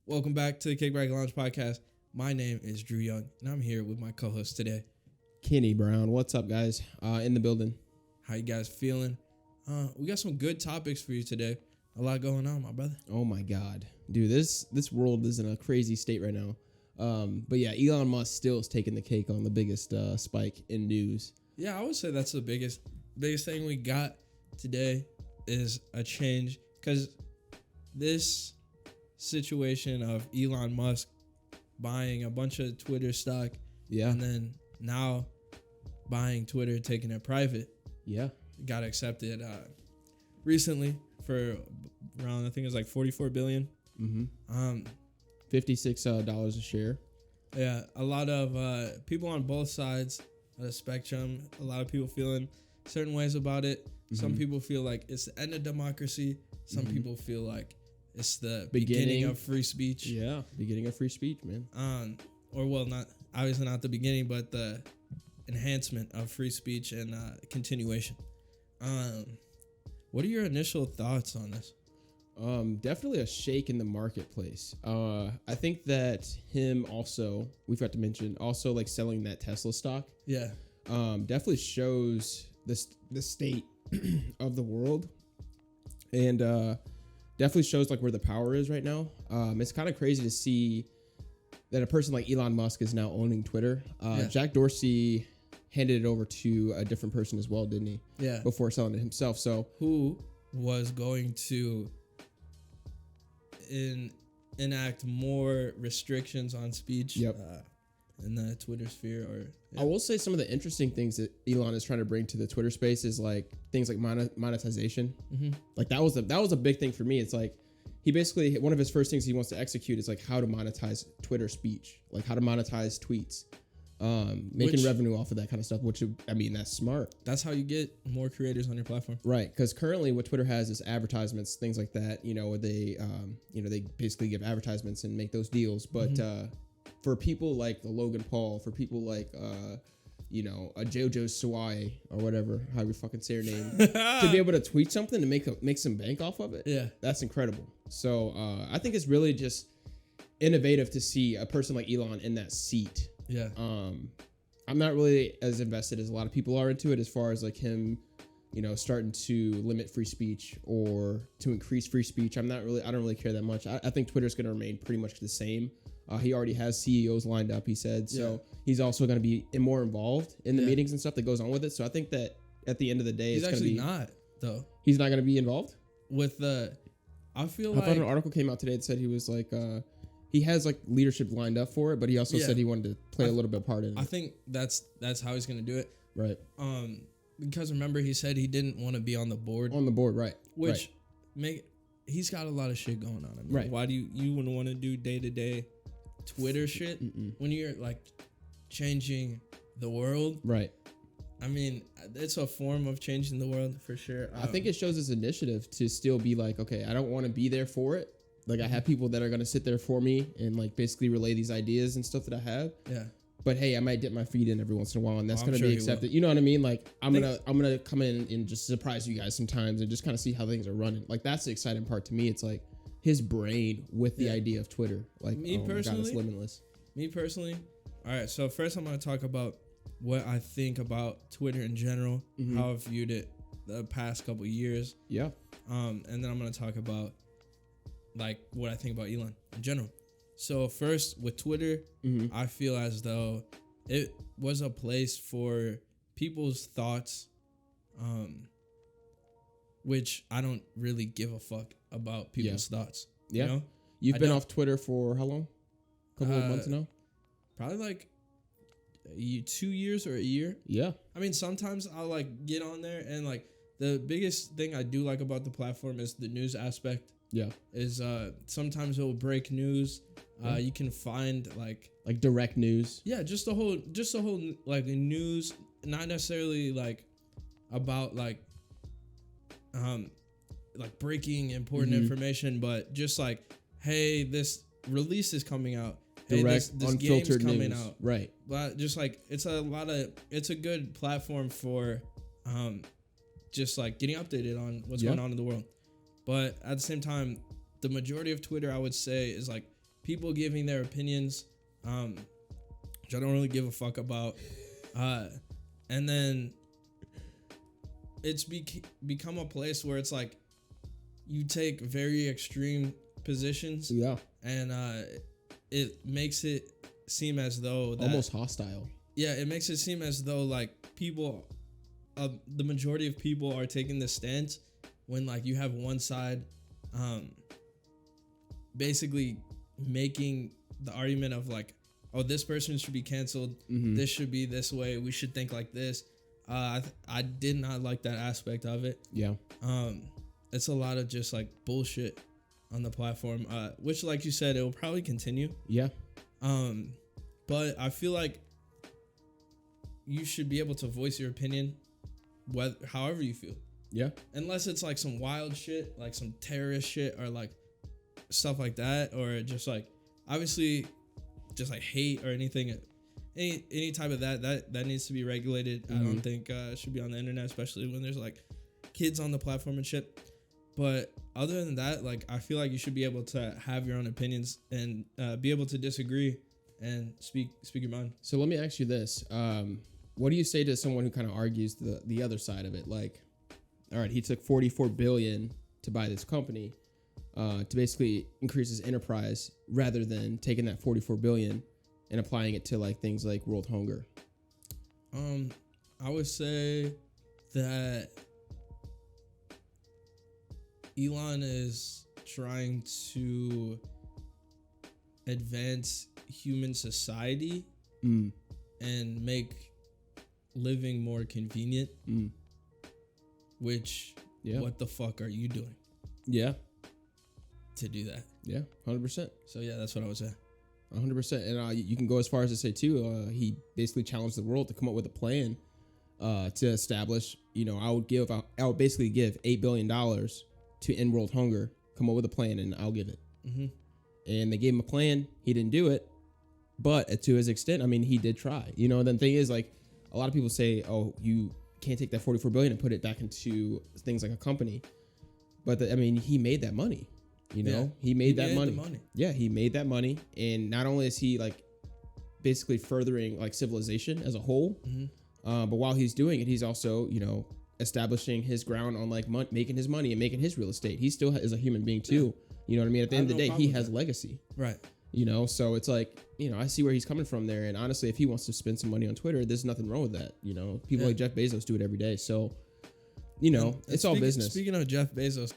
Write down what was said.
Welcome back to the Kickback Lounge Podcast. My name is Drew Young, and I'm here with my co-host today. Kenny Brown. What's up, guys? In the building. How you guys feeling? We got some good topics for you today. A lot going on, my brother. Oh my God, dude, this world is in a crazy state right now. But yeah, Elon Musk still is taking the cake on the biggest spike in news. Yeah, I would say that's the biggest thing we got today is a change, because this situation of Elon Musk buying a bunch of Twitter stock, and then now buying Twitter, taking it private, got accepted recently for around, I think it was like $44 billion. $56 a share. Yeah, a lot of people on both sides of the spectrum. A lot of people feeling certain ways about it. Some people feel like it's the end of democracy. Some people feel like it's the beginning of free speech. Yeah, beginning of free speech, man. Or well, not obviously not the beginning, but the enhancement of free speech and continuation. What are your initial thoughts on this? Definitely a shake in the marketplace. I think that him also, we forgot to mention, also like selling that Tesla stock. Yeah. Definitely shows the state of the world, and definitely shows like where the power is right now. It's kind of crazy to see that a person like Elon Musk is now owning Twitter. Jack Dorsey handed it over to a different person as well, didn't he? Yeah. Before selling it himself. So who was going to enact more restrictions on speech in the Twitter sphere? I will say some of the interesting things that Elon is trying to bring to the Twitter space is like things like monetization. Like that was a big thing for me. It's like he basically, one of his first things he wants to execute is like how to monetize Twitter speech, like how to monetize tweets, making revenue off of that kind of stuff, which, I mean, that's smart. That's how you get more creators on your platform. Right. Because currently what Twitter has is advertisements, things like that, they basically give advertisements and make those deals. But for people like the Logan Paul, for people like, a JoJo Sawai or whatever, how you fucking say her name, to be able to tweet something and make some bank off of it. That's incredible. So I think it's really just innovative to see a person like Elon in that seat. I'm not really as invested as a lot of people are into it, as far as like him, starting to limit free speech or to increase free speech. I don't really care that much. I think Twitter's going to remain pretty much the same. He already has CEOs lined up, he said. So he's also going to be more involved in the meetings and stuff that goes on with it. So I think that at the end of the day, he's it's going to be not, though. He's not going to be involved with I thought an article came out today that said he was like, he has like leadership lined up for it, but he also said he wanted to play a little bit part in it. I think that's how he's going to do it. Right. Because remember, he said he didn't want to be on the board. On the board, right. Which he's got a lot of shit going on. I mean, right. Why do you wouldn't want to do day-to-day Twitter shit when you're like changing the world? Right. I mean, it's a form of changing the world for sure. I think it shows his initiative to still be like, okay, I don't want to be there for it. Like I have people that are going to sit there for me and like basically relay these ideas and stuff that I have. Yeah. But hey, I might dip my feet in every once in a while, and that's going to be accepted. You know what I mean? Like I'm gonna come in and just surprise you guys sometimes and just kind of see how things are running. Like that's the exciting part to me. It's like his brain with the idea of Twitter. Like me personally, it's limitless. Me personally, all right. So first, I'm going to talk about what I think about Twitter in general, how I've viewed it the past couple of years. Yeah. And then I'm going to talk about like what I think about Elon in general. So first, with Twitter, I feel as though it was a place for people's thoughts, which I don't really give a fuck about people's thoughts. Yeah. You know? You've been off Twitter for how long? A couple of months now? Probably like 2 years or a year. Yeah. I mean, sometimes I'll like get on there, and like the biggest thing I do like about the platform is the news aspect. Yeah. Is sometimes it will break news. You can find like direct news. Yeah, just the whole like news, not necessarily like about like breaking important information, but just like, hey, this release is coming out. Hey, direct, this unfiltered game's coming news. out. Right. But just like it's a good platform for just like getting updated on what's going on in the world. But at the same time, the majority of Twitter, I would say, is like people giving their opinions, which I don't really give a fuck about. And then it's become a place where it's like you take very extreme positions. Yeah. And it makes it seem as though that, almost hostile. Yeah, it makes it seem as though like people, the majority of people are taking this stance when like you have one side basically making the argument of like, oh, this person should be canceled. Mm-hmm. This should be this way. We should think like this. I did not like that aspect of it. Yeah. It's a lot of just like bullshit on the platform, which, like you said, it will probably continue. Yeah. But I feel like you should be able to voice your opinion, however you feel. Yeah. Unless it's like some wild shit, like some terrorist shit, or like stuff like that, or just like obviously just like hate or anything. Any type of that needs to be regulated. Mm-hmm. I don't think it should be on the internet, especially when there's like kids on the platform and shit. But other than that, like I feel like you should be able to have your own opinions and be able to disagree and speak your mind. So let me ask you this: what do you say to someone who kind of argues the other side of it? Like, all right, he took $44 billion to buy this company to basically increase his enterprise, rather than taking that $44 billion and applying it to like things like world hunger. I would say that Elon is trying to advance human society and make living more convenient. Which, what the fuck are you doing? Yeah. To do that. Yeah, 100%. So yeah, that's what I would say. 100%. And you can go as far as to say too, he basically challenged the world to come up with a plan to establish, I would basically give $8 billion to end world hunger, come up with a plan, and I'll give it. Mm-hmm. And they gave him a plan. He didn't do it, but to his extent, I mean, he did try. And the thing is, like, a lot of people say, oh, you can't take that $44 billion and put it back into things like a company. But he made that money. He made that money. Yeah, he made that money. And not only is he like basically furthering like civilization as a whole, but while he's doing it, he's also, establishing his ground on like making his money and making his real estate. He still is a human being too. You know what I mean? At the end of the day, he has legacy. Right. So it's like, I see where he's coming from there. And honestly, if he wants to spend some money on Twitter, there's nothing wrong with that. People like Jeff Bezos do it every day. So, it's all business. Speaking of Jeff Bezos,